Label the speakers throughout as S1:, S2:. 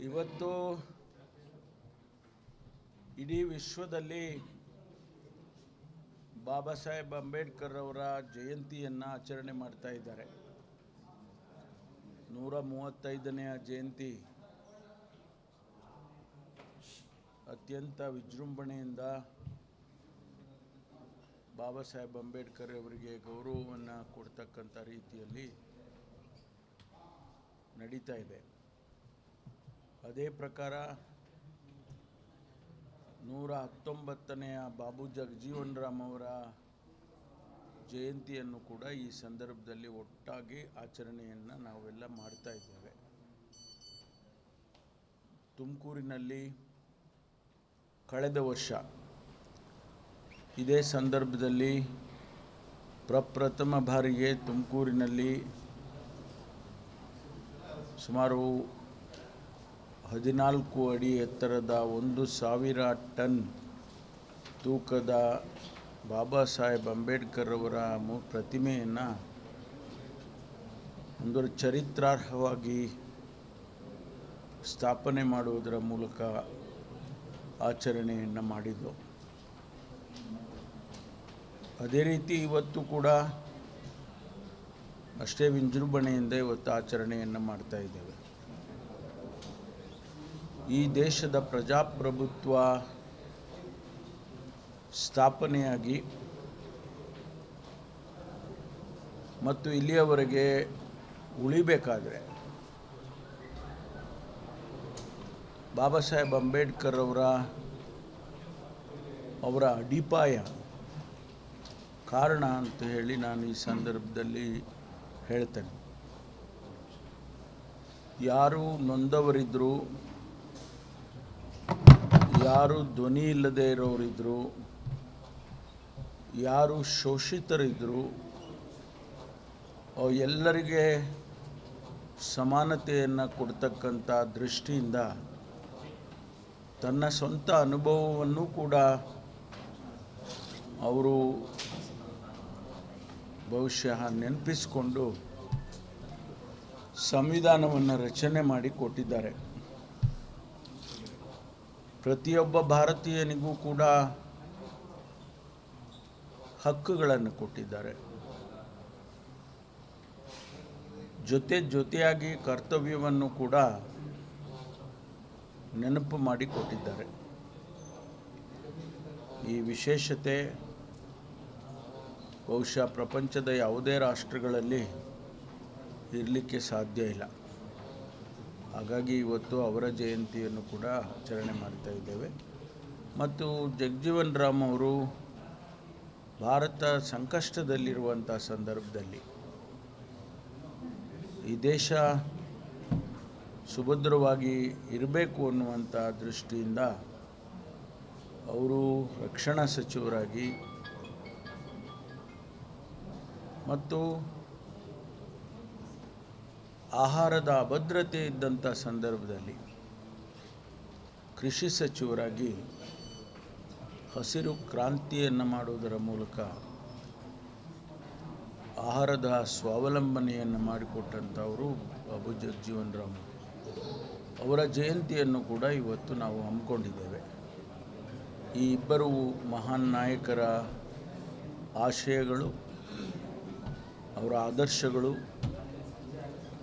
S1: ಇವತ್ತು ಇಡೀ ವಿಶ್ವದಲ್ಲಿ ಬಾಬಾ ಸಾಹೇಬ್ ಅಂಬೇಡ್ಕರ್ ಅವರ ಜಯಂತಿಯನ್ನು ಆಚರಣೆ ಮಾಡ್ತಾ ಇದ್ದಾರೆ. 135ನೇ ಜಯಂತಿ ಅತ್ಯಂತ ವಿಜೃಂಭಣೆಯಿಂದ ಬಾಬಾ ಸಾಹೇಬ್ ಅಂಬೇಡ್ಕರ್ ಅವರಿಗೆ ಗೌರವವನ್ನು ಕೊಡ್ತಕ್ಕಂಥ ರೀತಿಯಲ್ಲಿ ನಡೀತಾ ಇದೆ. ಅದೇ ಪ್ರಕಾರ 119ನೇ ಬಾಬು ಜಗಜೀವನ್ ರಾಮ್ ಅವರ ಜಯಂತಿಯನ್ನು ಕೂಡ ಈ ಸಂದರ್ಭದಲ್ಲಿ ಒಟ್ಟಾಗಿ ಆಚರಣೆಯನ್ನು ನಾವೆಲ್ಲ ಮಾಡ್ತಾ ಇದ್ದೇವೆ. ತುಮಕೂರಿನಲ್ಲಿ ಕಳೆದ ವರ್ಷ ಇದೇ ಸಂದರ್ಭದಲ್ಲಿ ಪ್ರಪ್ರಥಮ ಬಾರಿಗೆ ತುಮಕೂರಿನಲ್ಲಿ ಸುಮಾರು 14 ಅಡಿ ಎತ್ತರದ 1,000 ಟನ್ ತೂಕದ ಬಾಬಾ ಸಾಹೇಬ್ ಅಂಬೇಡ್ಕರ್ ಅವರ ಪ್ರತಿಮೆಯನ್ನು ಒಂದು ಚರಿತ್ರಾರ್ಹವಾಗಿ ಸ್ಥಾಪನೆ ಮಾಡುವುದರ ಮೂಲಕ ಆಚರಣೆಯನ್ನು ಮಾಡಿದ್ದು. ಅದೇ ರೀತಿ ಇವತ್ತು ಕೂಡ ಅಷ್ಟೇ ವಿಜೃಂಭಣೆಯಿಂದ ಇವತ್ತು ಆಚರಣೆಯನ್ನು ಮಾಡ್ತಾ ಇದ್ದೇವೆ. ಈ ದೇಶದ ಪ್ರಜಾಪ್ರಭುತ್ವ ಸ್ಥಾಪನೆಯಾಗಿ ಮತ್ತು ಇಲ್ಲಿಯವರೆಗೆ ಉಳಿಬೇಕಾದರೆ ಬಾಬಾ ಸಾಹೇಬ್ ಅಂಬೇಡ್ಕರ್ ಅವರ ಅಡಿಪಾಯ ಕಾರಣ ಅಂತ ಹೇಳಿ ನಾನು ಈ ಸಂದರ್ಭದಲ್ಲಿ ಹೇಳ್ತೇನೆ. ಯಾರು ನೊಂದವರಿದ್ದರು, ಯಾರು ಧ್ವನಿ ಇಲ್ಲದೆ ಇರೋರಿದ್ದರು, ಯಾರು ಶೋಷಿತರಿದ್ದರು, ಎಲ್ಲರಿಗೆ ಸಮಾನತೆಯನ್ನು ಕೊಡ್ತಕ್ಕಂಥ ದೃಷ್ಟಿಯಿಂದ ತನ್ನ ಸ್ವಂತ ಅನುಭವವನ್ನು ಕೂಡ ಅವರು ಬಹುಶಃ ನೆನಪಿಸಿಕೊಂಡು ಸಂವಿಧಾನವನ್ನು ರಚನೆ ಮಾಡಿ ಕೊಟ್ಟಿದ್ದಾರೆ. ಪ್ರತಿಯೊಬ್ಬ ಭಾರತೀಯನಿಗೂ ಕೂಡ ಹಕ್ಕುಗಳನ್ನು ಕೊಟ್ಟಿದ್ದಾರೆ. ಜೊತೆಯಾಗಿ ಕರ್ತವ್ಯವನ್ನು ಕೂಡ ನೆನಪು ಮಾಡಿ ಕೊಟ್ಟಿದ್ದಾರೆ. ಈ ವಿಶೇಷತೆ ಬಹುಶಃ ಪ್ರಪಂಚದ ಯಾವುದೇ ರಾಷ್ಟ್ರಗಳಲ್ಲಿ ಇರಲಿಕ್ಕೆ ಸಾಧ್ಯ ಇಲ್ಲ. ಹಾಗಾಗಿ ಇವತ್ತು ಅವರ ಜಯಂತಿಯನ್ನು ಕೂಡ ಆಚರಣೆ ಮಾಡ್ತಾ ಇದ್ದೇವೆ. ಮತ್ತು ಜಗಜೀವನ್ ರಾಮ್ ಅವರು ಭಾರತ ಸಂಕಷ್ಟದಲ್ಲಿರುವಂಥ ಸಂದರ್ಭದಲ್ಲಿ ಈ ದೇಶ ಸುಭದ್ರವಾಗಿ ಇರಬೇಕು ಅನ್ನುವಂಥ ದೃಷ್ಟಿಯಿಂದ ಅವರು ರಕ್ಷಣಾ ಸಚಿವರಾಗಿ ಮತ್ತು ಆಹಾರದ ಅಭದ್ರತೆ ಇದ್ದಂಥ ಸಂದರ್ಭದಲ್ಲಿ ಕೃಷಿ ಸಚಿವರಾಗಿ ಹಸಿರು ಕ್ರಾಂತಿಯನ್ನು ಮಾಡುವುದರ ಮೂಲಕ ಆಹಾರದ ಸ್ವಾವಲಂಬನೆಯನ್ನು ಮಾಡಿಕೊಟ್ಟಂಥವರು ಬಾಬು ಜಗಜೀವನ್ ರಾಮ್. ಅವರ ಜಯಂತಿಯನ್ನು ಕೂಡ ಇವತ್ತು ನಾವು ಹಮ್ಮಿಕೊಂಡಿದ್ದೇವೆ. ಈ ಇಬ್ಬರು ಮಹಾನ್ ನಾಯಕರ ಆಶಯಗಳು, ಅವರ ಆದರ್ಶಗಳು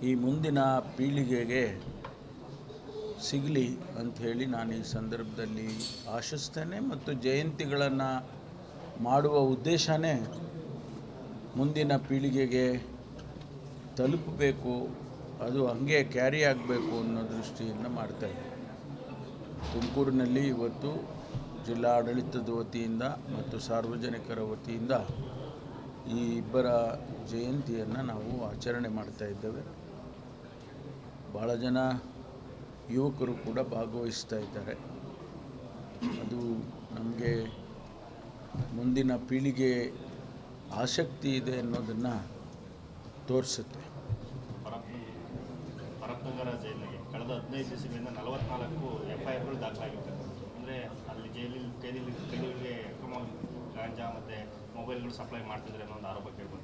S1: ಈ ಮುಂದಿನ ಪೀಳಿಗೆಗೆ ಸಿಗಲಿ ಅಂಥೇಳಿ ನಾನು ಈ ಸಂದರ್ಭದಲ್ಲಿ ಆಶಿಸ್ತೇನೆ. ಮತ್ತು ಜಯಂತಿಗಳನ್ನು ಮಾಡುವ ಉದ್ದೇಶನೇ ಮುಂದಿನ ಪೀಳಿಗೆಗೆ ತಲುಪಬೇಕು, ಅದು ಹಂಗೆ ಕ್ಯಾರಿ ಆಗಬೇಕು ಅನ್ನೋ ದೃಷ್ಟಿಯಿಂದ ಮಾಡ್ತಾಯಿದ್ದೆ. ತುಮಕೂರಿನಲ್ಲಿ ಇವತ್ತು ಜಿಲ್ಲಾ ಆಡಳಿತದ ವತಿಯಿಂದ ಮತ್ತು ಸಾರ್ವಜನಿಕರ ವತಿಯಿಂದ ಈ ಇಬ್ಬರ ಜಯಂತಿಯನ್ನು ನಾವು ಆಚರಣೆ ಮಾಡ್ತಾ ಇದ್ದೇವೆ. ಭಾಳ ಜನ ಯುವಕರು ಕೂಡ ಭಾಗವಹಿಸ್ತಾ ಇದ್ದಾರೆ. ಅದು ನಮಗೆ ಮುಂದಿನ ಪೀಳಿಗೆ ಆಸಕ್ತಿ ಇದೆ ಅನ್ನೋದನ್ನು ತೋರಿಸುತ್ತೆ.
S2: ಪರಪ್ಪನಗರ ಜೈಲಿಗೆ ಕಳೆದ 15 ದಿವಸಗಳಿಂದ 44 FIRಗಳು ದಾಖಲಾಗಿತ್ತು. ಅಂದರೆ ಅಲ್ಲಿ ಕೈದಿಗಳಿಗೆ ಗಾಂಜಾ ಮತ್ತು ಮೊಬೈಲ್ಗಳು ಸಪ್ಲೈ ಮಾಡ್ತಿದ್ರೆ ಅನ್ನೋ ಒಂದು ಆರೋಪ ಕೇಳ್ಬೋದು.